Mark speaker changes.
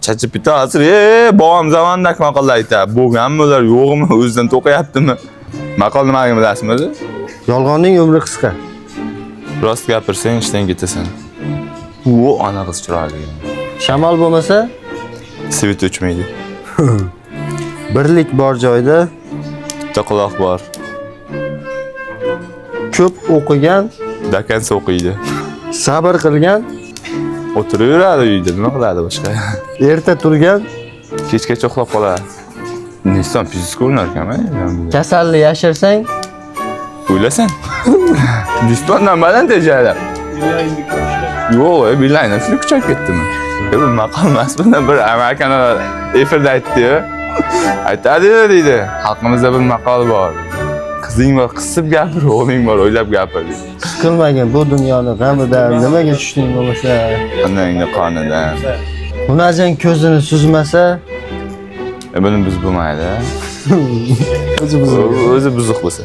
Speaker 1: ChatGPT hozir bobom zamondagi maqollar aytadi. Bo'lganmi ular, yo'qmi, o'zidan to'qiyaptimi? Maqol nimaligini bilasizmi o'zi?
Speaker 2: Yolg'onning umri qisqa.
Speaker 1: Rost gapirsang ishdan ketasan. Ana qiz chiroyli.
Speaker 2: Shamol bo'lmasa,
Speaker 1: Svit o'chmaydi.
Speaker 2: birlik bor joyda
Speaker 1: Bitta quloq bor.
Speaker 2: ko'p o'qigan,
Speaker 1: Dakansa o'qiydi.
Speaker 2: sabr qilgan,
Speaker 1: O'tiraveradi uyda, nima qiladi boshqa?
Speaker 2: erta turgan,
Speaker 1: Kechgacha uxlab qoladi. Niston fizika o'rnar ekanmi?
Speaker 2: kasalni yashirsang,
Speaker 1: O'ylasan. Nistondan baland tejadi. Yo'q, billahi shuni kuchayib ketdimi? Bu maqol emas, buni bir amerikalar efirda aytdi-yu. Aytadi deydi, xalqimizda bir maqol bor. Qizing bor, qisib gapir, o'g'ling bor, o'ylab gapir.
Speaker 2: qilmagan bu dunyoni g'amidan nimaga tushding bo'lmasa,
Speaker 1: Onangni qonidan.
Speaker 2: Xunajon ko'zini suzmasa,
Speaker 1: Buni biz bo'lmaydi.
Speaker 2: o'zi
Speaker 1: O'zi buzuq bo'lsa.